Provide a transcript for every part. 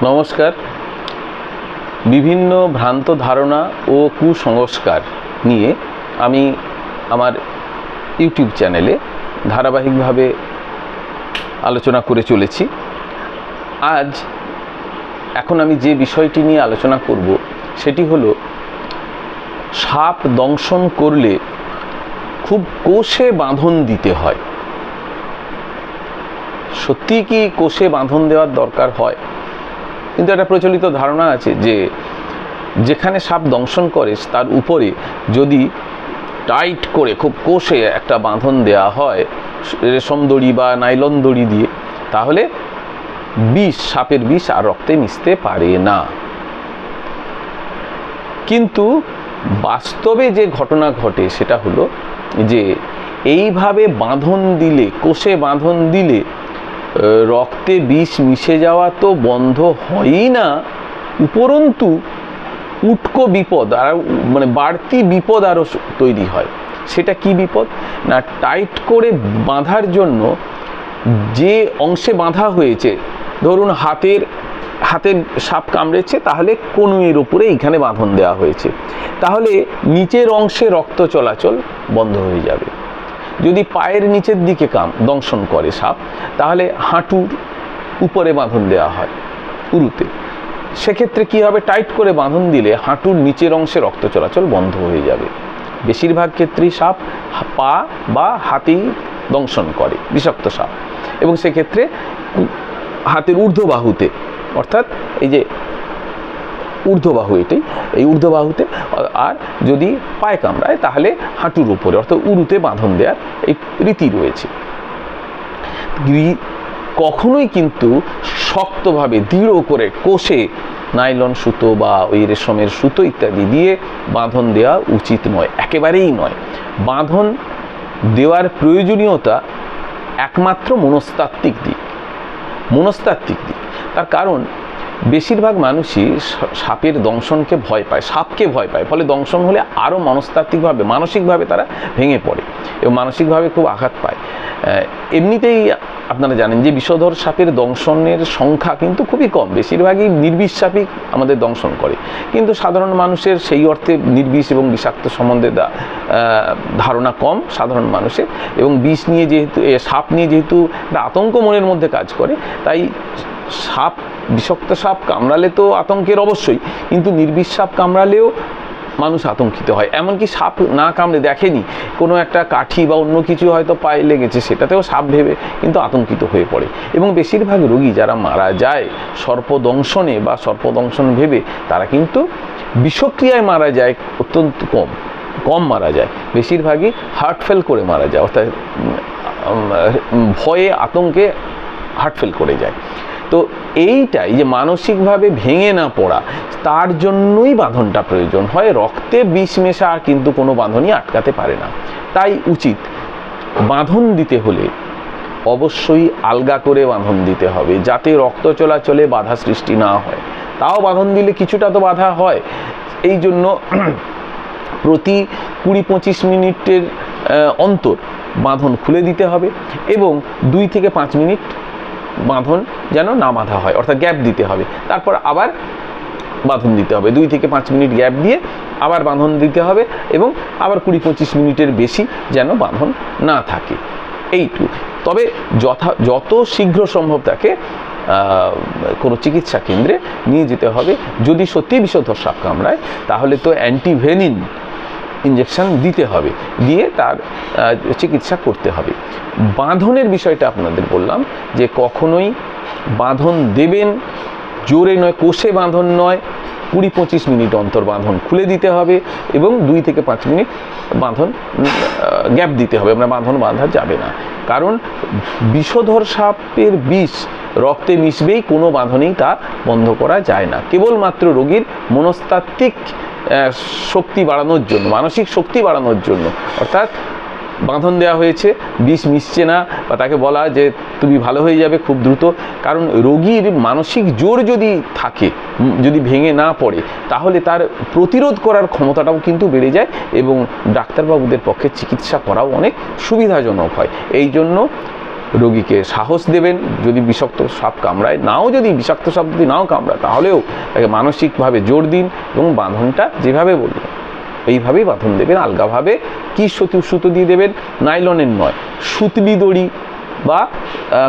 নমস্কার। বিভিন্ন ভ্রান্ত ধারণা ও কুসংস্কার নিয়ে আমি আমার ইউটিউব চ্যানেলে ধারাবাহিকভাবে আলোচনা করে চলেছি। এখন আমি যে বিষয়টি নিয়ে আলোচনা করব সেটি হলো সাপ দংশন করলে খুব কোষে বাঁধন দিতে হয়। সত্যি কি কোষে বাঁধন দেওয়ার দরকার হয়? কিন্তু একটা প্রচলিত ধারণা আছে যে যেখানে সাপ দংশন করে তার উপরে যদি টাইট করে খুব কোষে একটা বাঁধন দেওয়া হয় রেশম দড়ি বা নাইলন দড়ি দিয়ে, তাহলে সাপের বিষ আর রক্তে মিশতে পারে না। কিন্তু বাস্তবে যে ঘটনা ঘটে সেটা হলো যে এইভাবে বাঁধন দিলে, কোষে বাঁধন দিলে রক্তে বিষ মিশে যাওয়া তো বন্ধ হয়ই না, উপরন্তু উটকো বিপদ আর বাড়তি বিপদ আরও তৈরি হয়। সেটা কি বিপদ না, টাইট করে বাঁধার জন্য যে অংশে বাঁধা হয়েছে, ধরুন হাতের সাপ কামড়েছে, তাহলে কনুইয়ের উপরে এইখানে বাঁধন দেওয়া হয়েছে, তাহলে নিচের অংশে রক্ত চলাচল বন্ধ হয়ে যাবে। যদি পায়ের নিচের দিকে দংশন করে সাপ, তাহলে হাঁটুর উপরে বাঁধন দেওয়া হয় উরুতে, সেক্ষেত্রে কি হবে, টাইট করে বাঁধন দিলে হাঁটুর নিচের অংশে রক্ত চলাচল বন্ধ হয়ে যাবে। বেশিরভাগ ক্ষেত্রেই সাপ পা বা হাতেই দংশন করে বিষাক্ত সাপ, এবং সেক্ষেত্রে হাতের ঊর্ধ্ববাহুতে, অর্থাৎ এই যে ঊর্ধ্ববাহু, এই ঊর্ধ্ববাহুতে, আর যদি পায়ে কামড়ায় তাহলে হাঁটুর উপরে অর্থাৎ উরুতে বাঁধন দেওয়ার এই রীতি রয়েছে। কখনোই কিন্তু শক্তভাবে দৃঢ় করে কোষে নাইলন সুতো বা ওই রেশমের সুতো ইত্যাদি দিয়ে বাঁধন দেওয়া উচিত নয়, একেবারেই নয়। বাঁধন দেওয়ার প্রয়োজনীয়তা একমাত্র মনস্তাত্ত্বিক দিক। তার কারণ বেশিরভাগ মানুষই সাপের দংশনকে ভয় পায়, সাপকে ভয় পায়, ফলে দংশন হলে আরও মনস্তাত্ত্বিকভাবে, মানসিকভাবে তারা ভেঙে পড়ে এবং মানসিকভাবে খুব আঘাত পায়। এমনিতেই আপনারা জানেন যে বিষধর সাপের দংশনের সংখ্যা কিন্তু খুবই কম, বেশিরভাগই নির্বিষ সাপই আমাদের দংশন করে। কিন্তু সাধারণ মানুষের সেই অর্থে নির্বিষ এবং বিষাক্ত সম্বন্ধে ধারণা কম সাধারণ মানুষের, এবং সাপ নিয়ে যেহেতু একটা আতঙ্ক মনের মধ্যে কাজ করে, তাই বিষাক্ত সাপ কামড়ালে তো আতঙ্কের অবশ্যই, কিন্তু নির্বিষ সাপ কামড়ালেও মানুষ আতঙ্কিত হয়। এমনকি সাপ না কামড়ে দেখেনি, কোনো একটা কাঠি বা অন্য কিছু হয়তো পায়ে লেগেছে, সেটাতেও সাপ ভেবে কিন্তু আতঙ্কিত হয়ে পড়ে। এবং বেশিরভাগ রোগী যারা মারা যায় সর্পদংশনে বা সর্পদংশন ভেবে, তারা কিন্তু বিষক্রিয়ায় মারা যায় অত্যন্ত কম মারা যায়। বেশিরভাগই হার্ট ফেল করে মারা যায়, অর্থাৎ ভয়ে আতঙ্কে হার্ট ফেল করে যায়। তো এইটাই যে মানসিকভাবে ভেঙে না পড়া, তার জন্যই বাঁধনটা প্রয়োজন হয়। রক্তে বিষ মেশা কিন্তু কোনো বাঁধনই আটকাতে পারে না। তাই উচিত বাঁধন দিতে হলে অবশ্যই আলগা করে বাঁধন দিতে হবে, যাতে রক্ত চলাচলে বাধা সৃষ্টি না হয়। তাও বাঁধন দিলে কিছুটা তো বাধা হয়, এই জন্য প্রতি 20-25 মিনিটের অন্তর বাঁধন খুলে দিতে হবে, এবং 2 থেকে 5 মিনিট বাঁধন যেন না বাঁধা হয়, অর্থাৎ গ্যাপ দিতে হবে, তারপর আবার বাঁধন দিতে হবে। 2 থেকে 5 মিনিট গ্যাপ দিয়ে আবার বাঁধন দিতে হবে, এবং আবার 20-25 মিনিটের বেশি যেন বাঁধন না থাকে, এইটুকু। তবে যত শীঘ্র সম্ভব তাকে কোনো চিকিৎসা কেন্দ্রে নিয়ে যেতে হবে। যদি সত্যি বিষধর সাপ কামড়ায়, তাহলে তো অ্যান্টিভেনিন ইঞ্জেকশন দিতে হবে, দিয়ে তার চিকিৎসা করতে হবে। বাঁধনের বিষয়টা আপনাদের বললাম যে কখনোই বাঁধন দেবেন জোরে নয়, কোষে বাঁধন নয়, 20-25 মিনিট অন্তর বাঁধন খুলে দিতে হবে, এবং 2 থেকে 5 মিনিট বাঁধন গ্যাপ দিতে হবে। বাঁধন বাঁধা যাবে না, কারণ বিষধর সাপের বিষ রক্তে মিশবেই, কোনো বাঁধনেই তা বন্ধ করা যায় না। কেবলমাত্র রোগীর মনস্তাত্ত্বিক শক্তি বাড়ানোর জন্য, মানসিক শক্তি বাড়ানোর জন্য, অর্থাৎ বাঁধন দেওয়া হয়েছে, বিষ মিশছে না, বা তাকে বলা যে তুমি ভালো হয়ে যাবে খুব দ্রুত। কারণ রোগীর মানসিক জোর যদি থাকে, যদি ভেঙে না পড়ে, তাহলে তার প্রতিরোধ করার ক্ষমতাটাও কিন্তু বেড়ে যায়, এবং ডাক্তারবাবুদের পক্ষে চিকিৎসা করাও অনেক সুবিধাজনক হয়। এই জন্য রোগীকে সাহস দেবেন। যদি বিষাক্ত সাপ কামড়ায়, যদি বিষাক্ত সাপ যদি নাও কামড়ায়, তাহলেও তাকে মানসিকভাবে জোর দিন এবং বাঁধনটা যেভাবে বলবেন এইভাবেই বাঁধন দেবেন। আলগাভাবে কি সুতো দিয়ে দেবেন, নাইলনের নয়, সুতলি দড়ি বা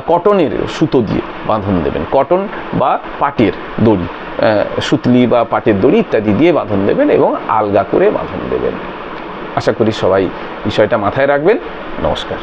কটনের সুতো দিয়ে বাঁধন দেবেন। কটন বা পাটের দড়ি, সুতলি বা পাটের দড়ি ইত্যাদি দিয়ে বাঁধন দেবেন এবং আলগা করে বাঁধন দেবেন। আশা করি সবাই বিষয়টা মাথায় রাখবেন। নমস্কার।